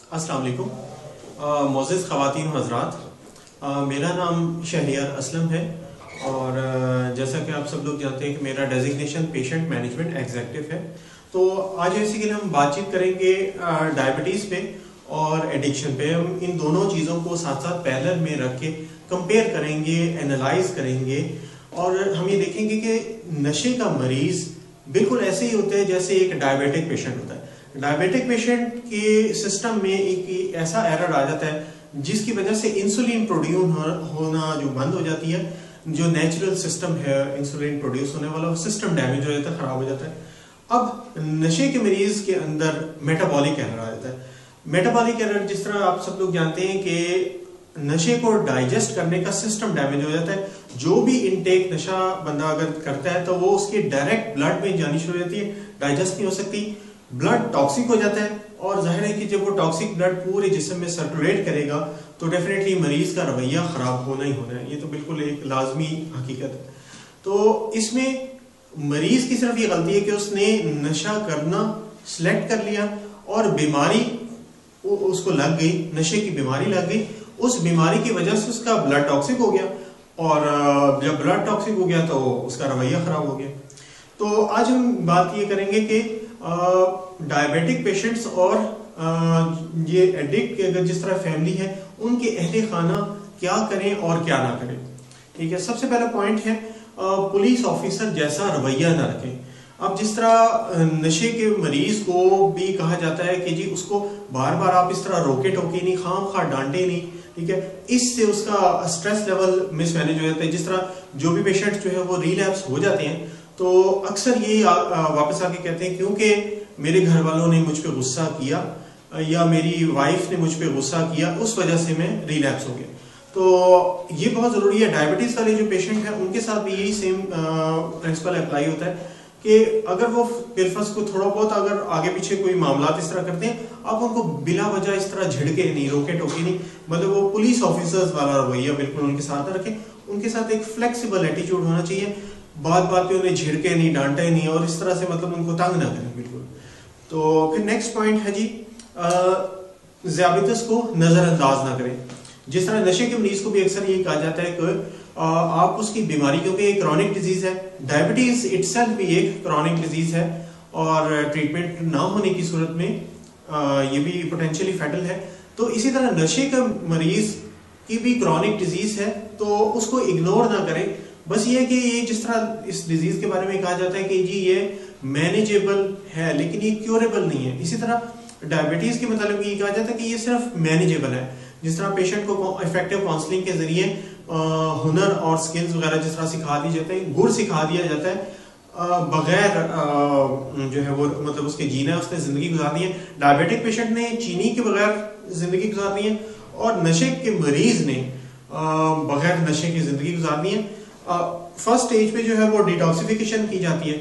अस्सलाम वालेकुम। मोअज़्ज़िज़ ख़वातीन हज़रात, मेरा नाम शहरियार असलम है और जैसा कि आप सब लोग जानते हैं कि मेरा डेजिग्नेशन पेशेंट मैनेजमेंट एग्जीक्यूटिव है। तो आज बेसिकली हम बातचीत करेंगे डायबिटीज़ पे और एडिक्शन पे। हम इन दोनों चीज़ों को साथ साथ पैरेलल में रख के कंपेयर करेंगे, एनालाइज करेंगे और हम ये देखेंगे कि नशे का मरीज़ बिल्कुल ऐसे ही होता है जैसे एक डायबिटिक पेशेंट होता है। डायबिटिक पेशेंट के सिस्टम में एक ऐसा एरर आ जाता है जिसकी वजह से इंसुलिन प्रोड्यूस होना जो बंद हो जाती है, जो नेचुरल सिस्टम है इंसुलिन प्रोड्यूस होने वाला, सिस्टम डैमेज हो जाता है, खराब हो जाता है। अब नशे के मरीज के अंदर मेटाबॉलिक एरर आ जाता है। मेटाबॉलिक एरर जिस तरह आप सब लोग जानते हैं कि नशे को डाइजेस्ट करने का सिस्टम डैमेज हो जाता है। जो भी इनटेक नशा बंदा अगर करता है तो वो उसकी डायरेक्ट ब्लड में जानी शुरू हो जाती है, डाइजेस्ट नहीं हो सकती, ब्लड टॉक्सिक हो जाता है और जाहिर है कि जब वो टॉक्सिक ब्लड पूरे जिस्म में सर्कुलेट करेगा तो डेफिनेटली मरीज का रवैया खराब होना ही होना है। ये तो बिल्कुल एक लाजमी हकीकत है। तो इसमें मरीज की सिर्फ ये गलती है कि उसने नशा करना सिलेक्ट कर लिया और बीमारी उसको लग गई, नशे की बीमारी लग गई। उस बीमारी की वजह से उसका ब्लड टॉक्सिक हो गया और जब ब्लड टॉक्सिक हो गया तो उसका रवैया खराब हो गया। तो आज हम बात ये करेंगे कि डायबिटिक पेशेंट्स और ये एडिक्ट अगर जिस तरह फैमिली है उनके अहले खाना क्या करें और क्या ना करें। ठीक है, सबसे पहला पॉइंट है पुलिस ऑफिसर जैसा रवैया ना रखें। अब जिस तरह नशे के मरीज को भी कहा जाता है कि जी उसको बार बार आप इस तरह रोके टोके नहीं, खाम खा डांटे नहीं, ठीक है, इससे उसका स्ट्रेस लेवल मिसमैनेज हो जाता है। जिस तरह जो भी पेशेंट जो है वो रिलैप्स हो जाते हैं तो अक्सर ये वापस आके कहते हैं क्योंकि मेरे घर वालों ने मुझ पे गुस्सा किया या मेरी वाइफ ने मुझ पे गुस्सा किया, उस वजह से मैं रिलैप्स हो गया। तो ये बहुत जरूरी है। डायबिटीज वाले जो पेशेंट हैं उनके साथ भी यही सेम प्रिंसिपल अप्लाई होता है कि अगर वो पिलफस को थोड़ा बहुत अगर आगे पीछे कोई मामला इस तरह करते हैं, आप उनको बिला वजह इस तरह झिड़के नहीं, रोके टोके नहीं, मतलब वो पुलिस ऑफिसर्स वाला रवैया बिल्कुल उनके साथ न रखें। उनके साथ एक फ्लेक्सिबल एटीट्यूड होना चाहिए, बात बात पे उन्हें झिड़के नहीं, डांटे नहीं और इस तरह से मतलब उनको तंग ना करें बिल्कुल। तो फिर नेक्स्ट पॉइंट है जी ज़ियाबतिस को नजरअंदाज ना करें। जिस तरह नशे के मरीज को भी अक्सर ये कहा जाता है कि आप उसकी बीमारी, क्योंकि एक क्रॉनिक डिजीज है, डायबिटीज इटसेल्फ भी एक क्रॉनिक डिजीज है और ट्रीटमेंट ना होने की सूरत में ये भी पोटेंशियली फैटल है। तो इसी तरह नशे का मरीज की भी क्रॉनिक डिजीज है तो उसको इग्नोर ना करें। बस ये कि ये जिस तरह इस डिजीज के बारे में कहा जाता है कि जी ये मैनेजेबल है लेकिन ये क्योरेबल नहीं है, इसी तरह डायबिटीज के मतलब ये कहा जाता है कि ये सिर्फ मैनेजेबल है। जिस तरह पेशेंट को इफेक्टिव काउंसलिंग के जरिए हुनर और स्किल्स वगैरह जिस तरह सिखा दी जाते हैं, गुर सिखा दिया जाता है, बगैर जो है वो मतलब उसके जीना है, उसने जिंदगी गुजारनी है। डायबिटिक पेशेंट ने चीनी के बगैर जिंदगी गुजारनी है और नशे के मरीज ने बगैर नशे की जिंदगी गुजारनी है। फर्स्ट स्टेज पे जो है वो डिटॉक्सिफिकेशन की जाती है,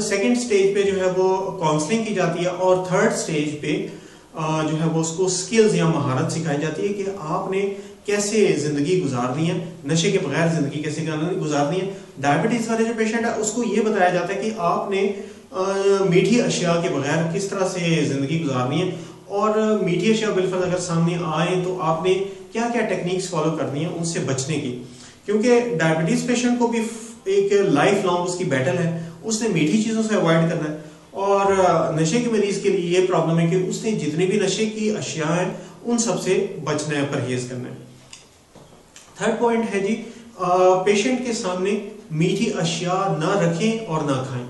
सेकंड स्टेज पे जो है वो काउंसलिंग की जाती है और थर्ड स्टेज पे जो है वो उसको स्किल्स या महारत सिखाई जाती है कि आपने कैसे जिंदगी गुजारनी है, नशे के बगैर जिंदगी कैसे गुजारनी है। डायबिटीज वाले जो पेशेंट है उसको ये बताया जाता है कि आपने मीठी अशिया के बगैर किस तरह से जिंदगी गुजारनी है और मीठी अशिया बिल्कुल अगर सामने आए तो आपने क्या क्या टेक्निक्स फॉलो करनी है उनसे बचने की, क्योंकि डायबिटीज पेशेंट को भी एक लाइफ लॉन्ग उसकी बैटल है, उसने मीठी चीजों से अवॉइड करना है। और नशे के मरीज के लिए ये प्रॉब्लम है कि उसने जितनी भी नशे की अशिया है उन सबसे बचना है, परहेज करना है। थर्ड पॉइंट है जी पेशेंट के सामने मीठी अशिया ना रखें और ना खाएं।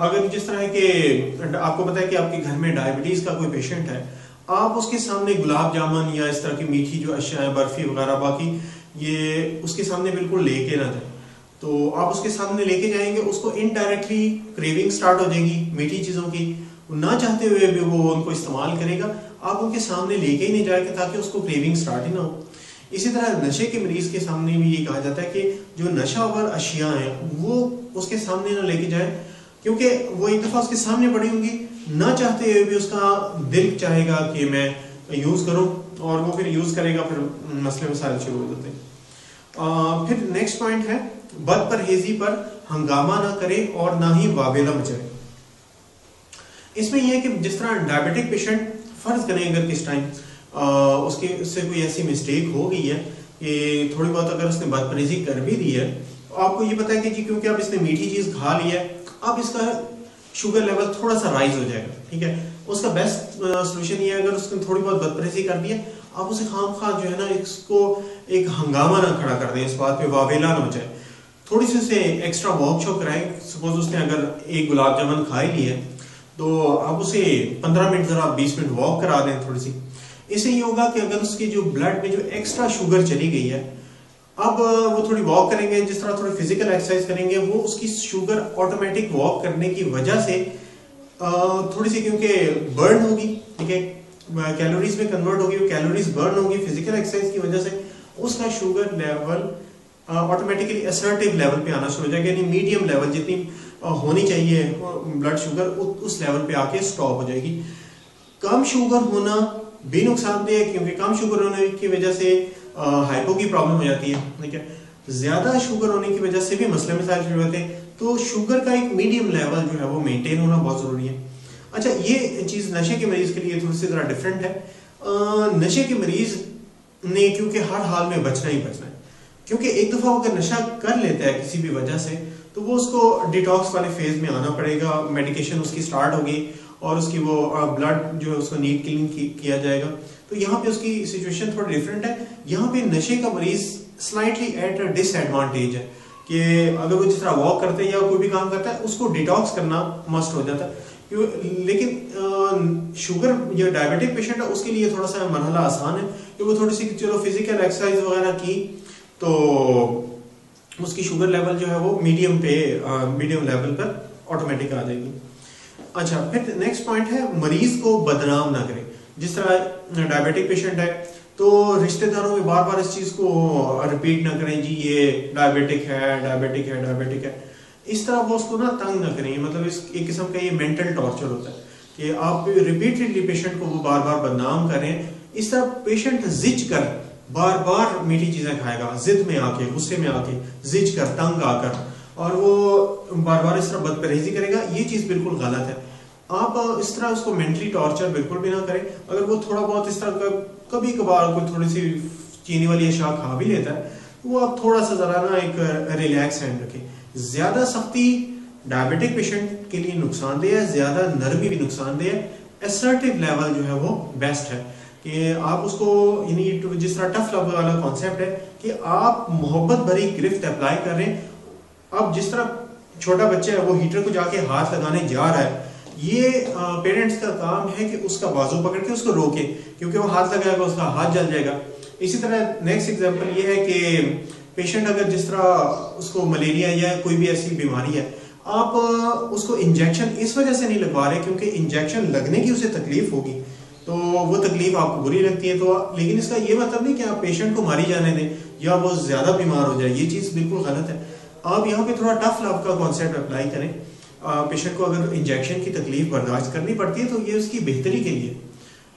अगर जिस तरह के आपको पता है कि आपके घर में डायबिटीज का कोई पेशेंट है, आप उसके सामने गुलाब जामुन या इस तरह की मीठी जो अशिया है, बर्फी वगैरह, बाकी ये उसके सामने बिल्कुल लेके ना जाए। तो आप उसके सामने लेके जाएंगे, उसको इनडायरेक्टली क्रेविंग स्टार्ट हो जाएगी मीठी चीजों की, ना चाहते हुए भी वो उनको इस्तेमाल करेगा। आप उनके सामने लेके ही नहीं जाएंगे ताकि उसको क्रेविंग स्टार्ट ही ना हो। इसी तरह नशे के मरीज के सामने भी ये कहा जाता है कि जो नशावर अशिया है वो उसके सामने ना लेके जाए, क्योंकि वो एक दफा उसके सामने पड़ी होंगी, ना चाहते हुए भी उसका दिल चाहेगा कि मैं यूज करूं और वो फिर यूज करेगा, फिर मसले मसाइल शुरू हो जाते हैं। फिर नेक्स्ट पॉइंट है बदपरहेजी पर हंगामा ना करे और ना ही वावेला मचाए। इसमें यह है कि जिस तरह डायबिटिक पेशेंट फर्ज करें अगर किस टाइम उसके उससे कोई ऐसी मिस्टेक हो गई है कि थोड़ी बहुत अगर उसने बदतमीजी कर भी दी है, तो आपको ये पता है कि जी क्योंकि आप इसने मीठी चीज खा ली है, अब इसका शुगर लेवल थोड़ा सा राइज हो जाएगा। ठीक है, उसका बेस्ट सोल्यूशन ये है, अगर उसने थोड़ी बहुत बदतमीजी कर दी है, आप उसे खाम खा जो है ना इसको एक हंगामा ना खड़ा कर दें, इस बात पे वावेला ना हो जाए, थोड़ी सी उसे एक्स्ट्रा वॉक शॉक कराएं। सपोज उसने अगर एक गुलाब जामुन खा ही ली है, तो आप उसे 15 मिनट जरा 20 मिनट वॉक करा दें थोड़ी सी। इससे ये होगा कि अगर उसकी जो ब्लड में जो एक्स्ट्रा शुगर चली गई है, अब वो थोड़ी वॉक करेंगे, जिस तरह थोड़ी फिजिकल एक्सरसाइज करेंगे, वो उसकी शुगर ऑटोमेटिक वॉक करने की वजह से थोड़ी सी क्योंकि बर्न होगी, ठीक है, कैलोरीज में कन्वर्ट होगी, वो कैलोरीज बर्न होगी फिजिकल एक्सरसाइज की वजह से, उसका sugar level automatically assertive level पे आना शुरू हो जाएगा, यानी मीडियम लेवल जितनी होनी चाहिए ब्लड शुगर उस लेवल पे आके स्टॉप हो जाएगी। कम शुगर होना भी नुकसानदेह है, क्योंकि कम शुगर होने की वजह से हाइपो की प्रॉब्लम हो जाती है। ठीक है, ज्यादा शुगर होने की वजह से भी मसले मसाइल शुरू होते हैं, तो शुगर का एक मीडियम लेवल जो है वो मेंटेन होना बहुत जरूरी है। अच्छा, ये चीज नशे के मरीज के लिए थोड़ी सी जरा डिफरेंट है। नशे के मरीज ने क्योंकि हर हाल में बचना ही बचना है, क्योंकि एक दफा वो अगर नशा कर लेता है किसी भी वजह से, तो वो उसको डिटॉक्स वाले फेज में आना पड़ेगा, मेडिकेशन उसकी स्टार्ट होगी और उसकी वो ब्लड जो है उसको नीट क्लीन किया जाएगा। तो यहाँ पे उसकी सिचुएशन थोड़ी डिफरेंट है। यहाँ पे नशे का मरीज स्लाइटली एट अ डिसएडवांटेज है कि अगर वो जिस तरह वॉक करते हैं या कोई भी काम करता है, उसको डिटॉक्स करना मस्ट हो जाता है। लेकिन शुगर जो डायबिटिक पेशेंट है उसके लिए थोड़ा सा मरहला आसान है कि वो थोड़ी सी चलो फिजिकल एक्सरसाइज वगैरह की तो उसकी शुगर लेवल जो है वो मीडियम लेवल पर ऑटोमेटिक आ जाएगी। अच्छा, फिर नेक्स्ट पॉइंट है मरीज को बदनाम ना करें। जिस तरह डायबिटिक पेशेंट है तो रिश्तेदारों में बार बार इस चीज को रिपीट ना करें, जी ये डायबिटिक है डायबिटिक है डायबिटिक है, इस तरह वो उसको ना तंग ना करें। मतलब इस एक किस्म का ये मेंटल टॉर्चर होता है कि आप रिपीटेडली पेशेंट को वो बार बार बदनाम करें। इस तरह पेशेंट जिज कर बार बार मीठी चीजें खाएगा, जिद में आके, गुस्से में आके, जिज कर, तंग आकर, और वो बार बार इस तरह बदपरहेजी करेगा। ये चीज बिल्कुल गलत है। आप इस तरह उसको मेंटली टॉर्चर बिल्कुल भी ना करें। अगर वो थोड़ा बहुत इस तरह का कभी कभार कोई थोड़ी सी चीनी वाली अशा खा भी लेता है, तो वो आप थोड़ा सा जरा ना एक रिलैक्स हैंड रखें। ज्यादा सख्ती डायबिटिक पेशेंट के लिए नुकसानदेह है, ज्यादा नरमी भी नुकसानदेह है। असर्टिव लेवल जो है वो बेस्ट है कि आप उसको, यानी जिस तरह टफ लव वाला कॉन्सेप्ट है कि आप मोहब्बत भरी गिरफ्त अप्लाई कर रहे हैं। अब जिस तरह छोटा बच्चा है वो हीटर को जाके हाथ लगाने जा रहा है, ये पेरेंट्स का काम है कि उसका बाजू पकड़ के उसको रोके, क्योंकि वो हाथ लगाएगा उसका हाथ जल जाएगा। इसी तरह नेक्स्ट एग्जांपल ये है कि पेशेंट अगर जिस तरह उसको मलेरिया या कोई भी ऐसी बीमारी है, आप उसको इंजेक्शन इस वजह से नहीं लगवा रहे क्योंकि इंजेक्शन लगने की उसे तकलीफ होगी, तो वो तकलीफ आपको बुरी लगती है, तो लेकिन इसका ये मतलब नहीं कि आप पेशेंट को मारी जाने दें या वो ज्यादा बीमार हो जाए। ये चीज बिल्कुल गलत है। आप यहाँ पे थोड़ा टफ लव का कॉन्सेप्ट अप्लाई करें। पेशेंट को अगर इंजेक्शन की तकलीफ बर्दाश्त करनी पड़ती है तो ये उसकी बेहतरी के लिए,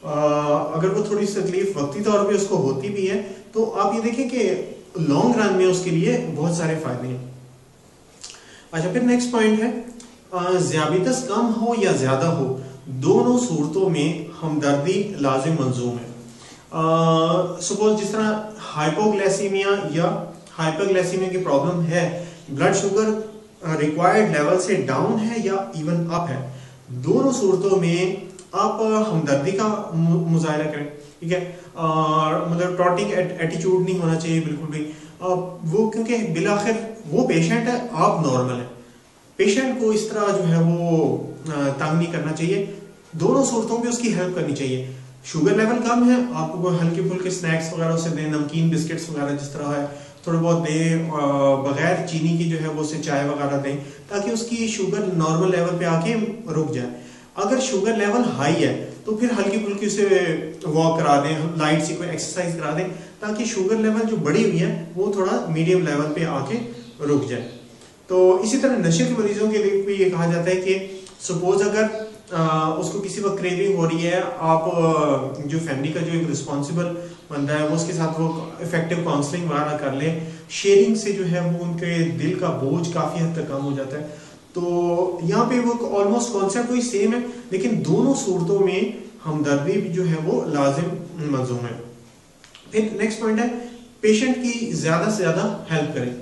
अगर वो थोड़ी सी तकलीफ वक्ती तौर पे उसको होती भी है, तो आप ये देखें कि लॉन्ग रन में उसके लिए बहुत सारे फायदे हैं। अच्छा, फिर नेक्स्ट पॉइंट है, ज़ियाबितस कम हो या ज्यादा हो, दोनों सूरतों में हमदर्दी लाजिम मंजूम है। सपोज जिस तरह हाइपोग्लाइसीमिया या हाइपरग्लाइसीमिया की प्रॉब्लम है, ब्लड शुगर रिक्वायर्ड लेवल से डाउन है या इवन अप है, दोनों सूरतों में आप हमदर्दी का मुजाहरा करें। ठीक है, और मतलब टॉटिंग एटीट्यूड नहीं होना चाहिए बिल्कुल भी। वो क्योंकि बिलाखिर वो पेशेंट है, आप नॉर्मल है, पेशेंट को इस तरह जो है वो तंग नहीं करना चाहिए। दोनों सूरतों में उसकी हेल्प करनी चाहिए। शुगर लेवल कम है, आपको हल्के फुल्के स्नैक्स वगैरह उसे दें, नमकीन बिस्किट्स वगैरह जिस तरह है थोड़े बहुत दें, बगैर चीनी की जो है वो उसे चाय वगैरह दें, ताकि उसकी शुगर नॉर्मल लेवल पे आके रुक जाए। अगर शुगर लेवल हाई है तो फिर हल्की फुल्की उसे वॉक करा दें, लाइट सी कोई एक्सरसाइज करा दें, ताकि शुगर लेवल जो बढ़ी हुई है वो थोड़ा मीडियम लेवल पे आके रुक जाए। तो इसी तरह नशे के मरीजों के लिए भी ये कहा जाता है कि सपोज अगर उसको किसी वक्त क्रेविंग हो रही है, आप जो फैमिली का जो एक रिस्पॉन्सिबल बंदा है वो उसके साथ वो इफेक्टिव काउंसलिंग वगैरह कर ले, शेयरिंग से जो है वो उनके दिल का बोझ काफी हद तक कम हो जाता है। तो यहाँ पे वो ऑलमोस्ट कॉन्सेप्ट वही सेम है, लेकिन दोनों सूरतों में हमदर्दी भी जो है वो लाजिम मलजूम है। फिर नेक्स्ट पॉइंट है पेशेंट की ज्यादा से ज्यादा हेल्प करें।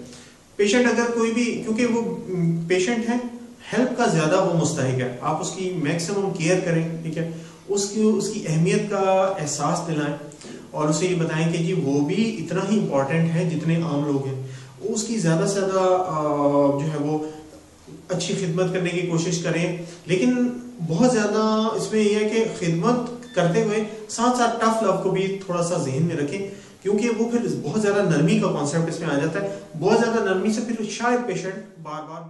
पेशेंट अगर कोई भी, क्योंकि वो पेशेंट है, हेल्प का ज्यादा वो मुस्तहिक है, आप उसकी मैक्सिमम केयर करें, ठीक है, उसकी अहमियत का एहसास दिलाएं और उसे ये बताएं कि जी वो भी इतना ही इम्पोर्टेंट है जितने आम लोग हैं। उसकी ज्यादा से ज्यादा जो है वो अच्छी खिदमत करने की कोशिश करें, लेकिन बहुत ज्यादा इसमें यह है कि खिदमत करते हुए साथ साथ टफ लव को भी थोड़ा सा जहन में रखें, क्योंकि वो फिर बहुत ज्यादा नरमी का कॉन्सेप्ट इसमें आ जाता है। बहुत ज्यादा नरमी से फिर शायद पेशेंट बार बार